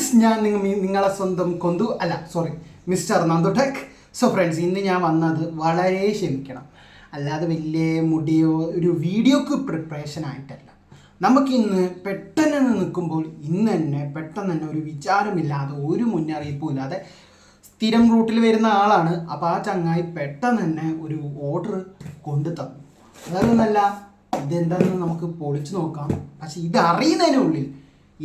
Friends, ഞാൻ നിങ്ങളെ സ്വന്തം മിസ്റ്റർ നന്ദുടെക്. സോ ഫ്രണ്ട്സ്, ഇന്ന് ഞാൻ വന്നത് വളരെ ക്ഷമിക്കണം, അല്ലാതെ വലിയ മുടിയോ ഒരു വീഡിയോക്ക് പ്രിപ്പറേഷൻ ആയിട്ടല്ല. നമുക്കിന്ന് പെട്ടെന്ന് നിൽക്കുമ്പോൾ പെട്ടെന്ന് തന്നെ ഒരു വിചാരമില്ലാതെ ഒരു മുന്നറിയിപ്പും ഇല്ലാതെ സ്ഥിരം റൂട്ടിൽ വരുന്ന ആളാണ്. അപ്പോൾ ആ ചങ്ങായി പെട്ടെന്ന് തന്നെ ഒരു ഓർഡർ കൊണ്ടു തന്നു. അതൊന്നല്ല, ഇതെന്താണെന്ന് നമുക്ക് പൊളിച്ചു നോക്കാം. പക്ഷെ ഇത് അറിയുന്നതിനുള്ളിൽ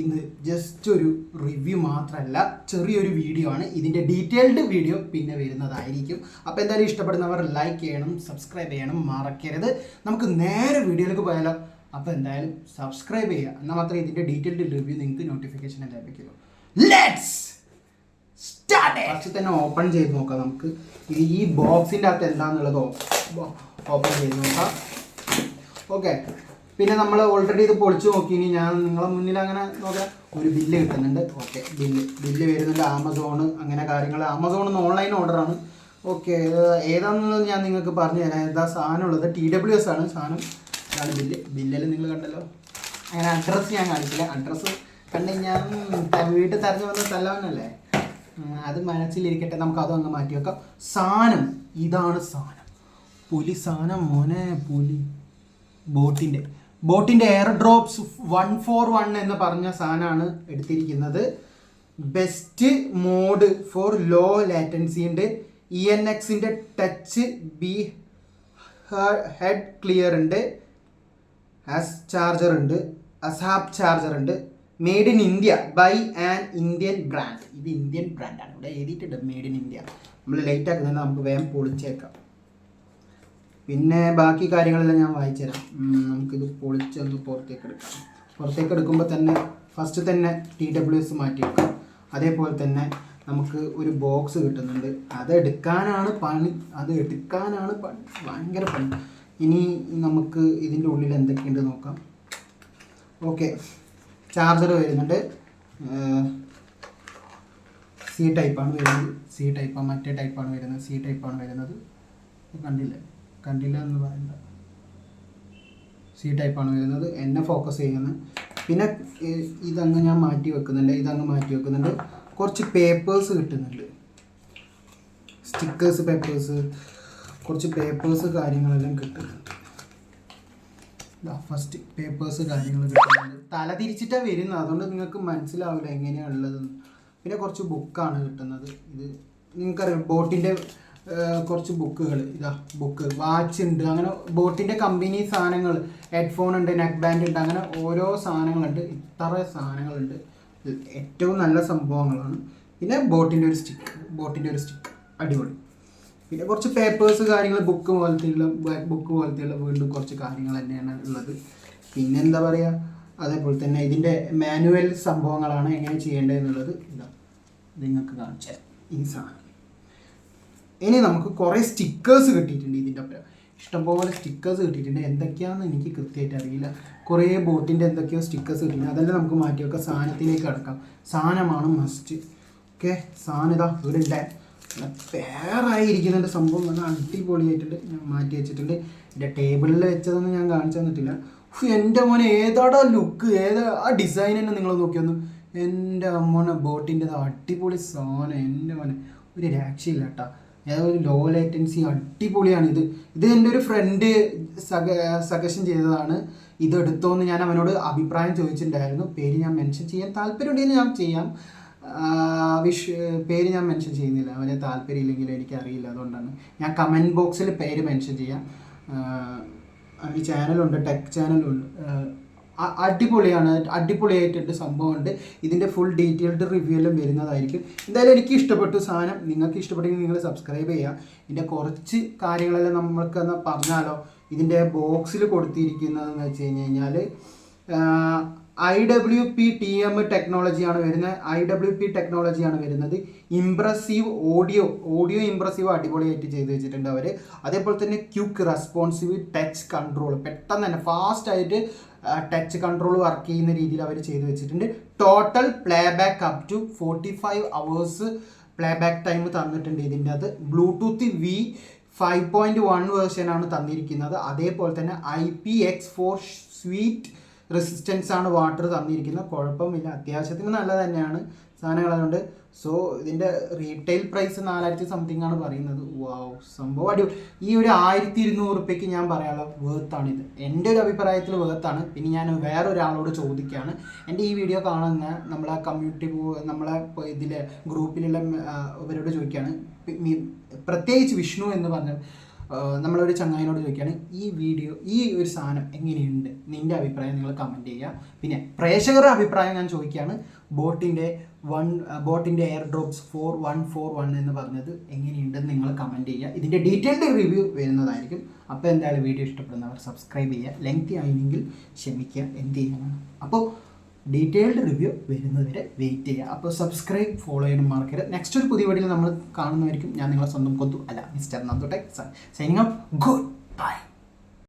ഇന്ന് ജസ്റ്റ് ഒരു റിവ്യൂ മാത്രമല്ല, ചെറിയൊരു വീഡിയോ ആണ്. ഇതിൻ്റെ ഡീറ്റെയിൽഡ് വീഡിയോ പിന്നെ വരുന്നതായിരിക്കും. അപ്പോൾ എന്തായാലും ഇഷ്ടപ്പെടുന്നവർ ലൈക്ക് ചെയ്യണം, സബ്സ്ക്രൈബ് ചെയ്യണം, മറക്കരുത്. നമുക്ക് നേരെ വീഡിയോയിലേക്ക് പോയാലോ. അപ്പോൾ എന്തായാലും സബ്സ്ക്രൈബ് ചെയ്യുക, എന്നാൽ മാത്രമേ ഇതിൻ്റെ ഡീറ്റെയിൽഡ് റിവ്യൂ നിങ്ങൾക്ക് നോട്ടിഫിക്കേഷൻ ലഭിക്കുള്ളൂ. Let's start. ഫസ്റ്റ് തന്നെ ഓപ്പൺ ചെയ്ത് നോക്കാം. നമുക്ക് ഈ ബോക്സിൻ്റെ അകത്ത് എന്താണെന്നുള്ളത് ഓപ്പൺ ചെയ്ത് നോക്കാം. ഓക്കെ, പിന്നെ നമ്മൾ ഓൾറെഡി ഇത് പൊളിച്ചു നോക്കി. ഇനി ഞാൻ നിങ്ങളെ മുന്നിൽ അങ്ങനെ നോക്കാം. ഒരു ബില്ല് കിട്ടുന്നുണ്ട്. ഓക്കെ, ബില്ല് വരുന്നുണ്ട്. ആമസോൺ അങ്ങനെ കാര്യങ്ങൾ. ആമസോണിൽ നിന്ന് ഓൺലൈൻ ഓർഡറാണ്. ഓക്കെ, ഏതാണെന്നുള്ളത് ഞാൻ നിങ്ങൾക്ക് പറഞ്ഞു തരാം. ഏതാ സാധനം ഉള്ളത്? TWS ആണ് സാധനം. ഇതാണ് ബില്ലിൽ നിങ്ങൾ കണ്ടല്ലോ. അങ്ങനെ അഡ്രസ്സ് ഞാൻ കാണിച്ചില്ല. അഡ്രസ്സ് കണ്ടു ഞാൻ വീട്ടിൽ തെരഞ്ഞു വന്ന തല്ലവനല്ലേ, അത് മനസ്സിലിരിക്കട്ടെ. നമുക്ക് അതും അങ്ങ് മാറ്റി വെക്കാം. സാധനം ഇതാണ്. സാധനം പുലി സാധനം മോനെ, പുലി ബോട്ടിൻ്റെ എയർ ഡ്രോപ്സ് 141 എന്ന് പറഞ്ഞ സാധനമാണ് എടുത്തിരിക്കുന്നത്. ബെസ്റ്റ് മോഡ് ഫോർ ലോ ലാറ്റൻസിൻ്റെ ENXൻ്റെ ടച്ച് ബി ഹെഡ് ക്ലിയർ ഉണ്ട്. ചാർജർ ഉണ്ട്. അസാപ്പ് ചാർജർ ഉണ്ട്. Made in India by an Indian brand. ഇത് ഇന്ത്യൻ ബ്രാൻഡാണ്. ഇവിടെ എഴുതിയിട്ടുണ്ട് മെയ്ഡ് ഇൻ ഇന്ത്യ. നമ്മൾ ലേറ്റ് ആക്കുന്നത് നമുക്ക് വേഗം പൊളിച്ചേക്കാം. പിന്നെ ബാക്കി കാര്യങ്ങളെല്ലാം ഞാൻ വായിച്ചു തരാം. നമുക്കിത് പൊളിച്ചൊന്ന് പുറത്തേക്ക് എടുക്കുമ്പോൾ തന്നെ ഫസ്റ്റ് തന്നെ TWS മാറ്റി വെക്കാം. അതേപോലെ തന്നെ നമുക്ക് ഒരു ബോക്സ് കിട്ടുന്നുണ്ട്. അതെടുക്കാനാണ് പണി, ഭയങ്കര പണി. ഇനി നമുക്ക് ഇതിൻ്റെ ഉള്ളിൽ എന്തൊക്കെയുണ്ട് നോക്കാം. ഓക്കെ, ചാർജർ വരുന്നുണ്ട്. സി ടൈപ്പാണ് വരുന്നത്. മറ്റേ ടൈപ്പാണ് വരുന്നത്. കണ്ടില്ല എന്ന് പറയണ്ട. സി ടൈപ്പാണ് വരുന്നത്. എന്നെ ഫോക്കസ് ചെയ്യുന്നത്. പിന്നെ ഇതങ്ങ് ഞാൻ മാറ്റി വെക്കുന്നുണ്ട്. കുറച്ച് പേപ്പേഴ്സ് കിട്ടുന്നുണ്ട്. സ്റ്റിക്കേഴ്സ്, കുറച്ച് പേപ്പേഴ്സ് കാര്യങ്ങളെല്ലാം കിട്ടുന്നുണ്ട്. ഫസ്റ്റ് പേപ്പേഴ്സ് കാര്യങ്ങൾ കിട്ടുന്നുണ്ട്. തല തിരിച്ചിട്ടാണ് വരുന്നത്, അതുകൊണ്ട് നിങ്ങൾക്ക് മനസ്സിലാവില്ല എങ്ങനെയാണുള്ളതെന്ന്. പിന്നെ കുറച്ച് ബുക്കാണ് കിട്ടുന്നത്. ഇത് നിങ്ങൾക്കറിയാം, ബോട്ടിൻ്റെ കുറച്ച് ബുക്കുകൾ. ബുക്ക്, വാച്ച് ഉണ്ട്. അങ്ങനെ ബോട്ടിൻ്റെ കമ്പനി സാധനങ്ങൾ, ഹെഡ്ഫോൺ ഉണ്ട്, നെക്ക് ബാൻഡ് ഉണ്ട്, അങ്ങനെ ഓരോ സാധനങ്ങളുണ്ട്. ഇത്ര സാധനങ്ങളുണ്ട്. ഏറ്റവും നല്ല സംഭവങ്ങളാണ്. പിന്നെ ബോട്ടിൻ്റെ ഒരു സ്റ്റിക്ക് അടിപൊളി. പിന്നെ കുറച്ച് പേപ്പേഴ്സ് കാര്യങ്ങൾ, ബുക്ക് പോലത്തെയുള്ള വീണ്ടും കുറച്ച് കാര്യങ്ങൾ തന്നെയാണ് ഉള്ളത്. പിന്നെ എന്താ പറയുക, അതേപോലെ തന്നെ ഇതിൻ്റെ മാനുവൽ സംഭവങ്ങളാണ് എങ്ങനെ ചെയ്യേണ്ടതെന്നുള്ളത്. നിങ്ങൾക്ക് കാണിച്ചാൽ ഈ സാധനം. ഇനി നമുക്ക് കുറേ സ്റ്റിക്കേഴ്സ് കിട്ടിയിട്ടുണ്ട്. ഇതിൻ്റെ ഒപ്പം ഇഷ്ടംപോലെ സ്റ്റിക്കേഴ്സ് കിട്ടിയിട്ടുണ്ട്. എന്തൊക്കെയാണെന്ന് എനിക്ക് കൃത്യമായിട്ട് അറിയില്ല. കുറേ ബോട്ടിൻ്റെ എന്തൊക്കെയോ സ്റ്റിക്കേഴ്സ് കിട്ടിയിട്ടുണ്ട്. അതെല്ലാം നമുക്ക് മാറ്റി വെക്കാം. സാധനത്തിലേക്ക് കിടക്കാം. സാധനമാണ് മസ്റ്റ്. ഓക്കെ, സാധനം ഇവിടെ ഉണ്ട്. പേറായിരിക്കുന്നുണ്ട് സംഭവം. നല്ല അടിപൊളിയായിട്ടുണ്ട്. ഞാൻ മാറ്റി വെച്ചിട്ടുണ്ട്. എൻ്റെ ടേബിളിൽ വെച്ചതൊന്നും ഞാൻ കാണിച്ചു തന്നിട്ടില്ല. എൻ്റെ മോനെ, ഏതാടാ ലുക്ക്, ആ ഡിസൈൻ തന്നെ നിങ്ങൾ നോക്കിയൊന്നു. എൻ്റെ മോനെ, ബോട്ടിൻ്റെ അടിപൊളി സാധനം. എൻ്റെ മോനെ, ഒരു രക്ഷയില്ല കേട്ടോ. ഏതൊരു ലോ ലേറ്റൻസി അടിപൊളിയാണ്. ഇത് എൻ്റെ ഒരു ഫ്രണ്ട് സജഷൻ ചെയ്തതാണ്. ഇതെടുത്തോന്ന് ഞാൻ അവനോട് അഭിപ്രായം ചോദിച്ചിട്ടുണ്ടായിരുന്നു. പേര് ഞാൻ മെൻഷൻ ചെയ്യാൻ താല്പര്യമുണ്ടെങ്കിൽ ഞാൻ ചെയ്യാം. പേര് ഞാൻ മെൻഷൻ ചെയ്യുന്നില്ല. അവന് താല്പര്യമില്ലെങ്കിലും എനിക്കറിയില്ല, അതുകൊണ്ടാണ്. ഞാൻ കമൻറ്റ് ബോക്സിൽ പേര് മെൻഷൻ ചെയ്യാം. ഈ ചാനലുണ്ട്, ടെക് ചാനലുണ്ട്. അടിപൊളിയായിട്ടുണ്ട് സംഭവമുണ്ട്. ഇതിൻ്റെ ഫുൾ ഡീറ്റെയിൽഡ് റിവ്യൂ എല്ലാം വരുന്നതായിരിക്കും. എന്തായാലും എനിക്ക് ഇഷ്ടപ്പെട്ടു സാധനം. നിങ്ങൾക്ക് ഇഷ്ടപ്പെട്ടെങ്കിൽ നിങ്ങൾ സബ്സ്ക്രൈബ് ചെയ്യുക. ഇതിൻ്റെ കുറച്ച് കാര്യങ്ങളെല്ലാം നമ്മൾക്കെന്ന് പറഞ്ഞാലോ. ഇതിൻ്റെ ബോക്സിൽ കൊടുത്തിരിക്കുന്നതെന്ന് വെച്ച് കഴിഞ്ഞാൽ IWP-TM ടെക്നോളജിയാണ് വരുന്നത്. ഇംപ്രസീവ് ഓഡിയോ ഇംപ്രസീവ് അടിപൊളിയായിട്ട് ചെയ്ത് വെച്ചിട്ടുണ്ട് അവർ. അതേപോലെ തന്നെ ക്വിക്ക് റെസ്പോൺസീവ് ടച്ച് കൺട്രോൾ, പെട്ടെന്ന് തന്നെ ഫാസ്റ്റായിട്ട് ടച്ച് കൺട്രോൾ വർക്ക് ചെയ്യുന്ന രീതിയിൽ അവർ ചെയ്ത് വെച്ചിട്ടുണ്ട്. Total play back up to 45 hours play back time തന്നിട്ടുണ്ട്. ഇതിൻ്റെ അത് ബ്ലൂടൂത്ത് V5.1 വേർഷനാണ് തന്നിരിക്കുന്നത്. അതേപോലെ തന്നെ IPX4 സ്വീറ്റ് റെസിസ്റ്റൻസ് ആണ് വാട്ടർ തന്നിരിക്കുന്നത്, കുഴപ്പമില്ല, അത്യാവശ്യത്തിന് നല്ലത് തന്നെയാണ് സാധനങ്ങളതുകൊണ്ട്. സോ ഇതിൻ്റെ റീറ്റെയിൽ പ്രൈസ് 4000 സംതിങ് ആണ് പറയുന്നത്. വാവ്, സംഭവം അടിപൊളി. ഈ ഒരു 1200 റുപ്യക്ക് ഞാൻ പറയാനുള്ള വേർത്താണിത്, എൻ്റെ ഒരു അഭിപ്രായത്തിൽ വേർത്താണ്. പിന്നെ ഞാൻ വേറൊരാളോട് ചോദിക്കുകയാണ്, എൻ്റെ ഈ വീഡിയോ കാണുന്ന നമ്മളെ കമ്മ്യൂണിറ്റി നമ്മളെ ഇതിലെ ഗ്രൂപ്പിലുള്ള ഇവരോട് ചോദിക്കുകയാണ്, പ്രത്യേകിച്ച് വിഷ്ണു എന്ന് പറഞ്ഞ നമ്മളൊരു ചങ്ങായിനോട് ചോദിക്കുകയാണ്, ഈ ഒരു സാധനം എങ്ങനെയുണ്ട്, നിൻ്റെ അഭിപ്രായം നിങ്ങൾ കമൻറ്റ് ചെയ്യുക. പിന്നെ പ്രേക്ഷകരുടെ അഭിപ്രായം ഞാൻ ചോദിക്കുകയാണ്, ബോട്ടിൻ്റെ എയർ ഡ്രോപ്സ് 4141 എന്ന് പറഞ്ഞത് എങ്ങനെയുണ്ടെന്ന് നിങ്ങൾ കമൻറ്റ് ചെയ്യുക. ഇതിൻ്റെ ഡീറ്റെയിൽഡ് റിവ്യൂ വരുന്നതായിരിക്കും. അപ്പോൾ എന്തായാലും വീഡിയോ ഇഷ്ടപ്പെടുന്നവർ സബ്സ്ക്രൈബ് ചെയ്യുക, ലെങ്തി ആയില്ലെങ്കിൽ ക്ഷമിക്കുക, എന്ത് ചെയ്യാനാണ്. അപ്പോൾ ഡീറ്റെയിൽഡ് റിവ്യൂ വരുന്നതുവരെ വെയിറ്റ് ചെയ്യുക. അപ്പോൾ സബ്സ്ക്രൈബ്, ഫോളോ ചെയ്യാനും മറക്കരുത്. നെക്സ്റ്റ് ഒരു പുതിയ വീഡിയോയിൽ നമ്മൾ കാണുന്നതായിരിക്കും. ഞാൻ നിങ്ങളെ സ്വന്തം കൊന്തു അല്ല, mister Nandu tech signing out. Good bye.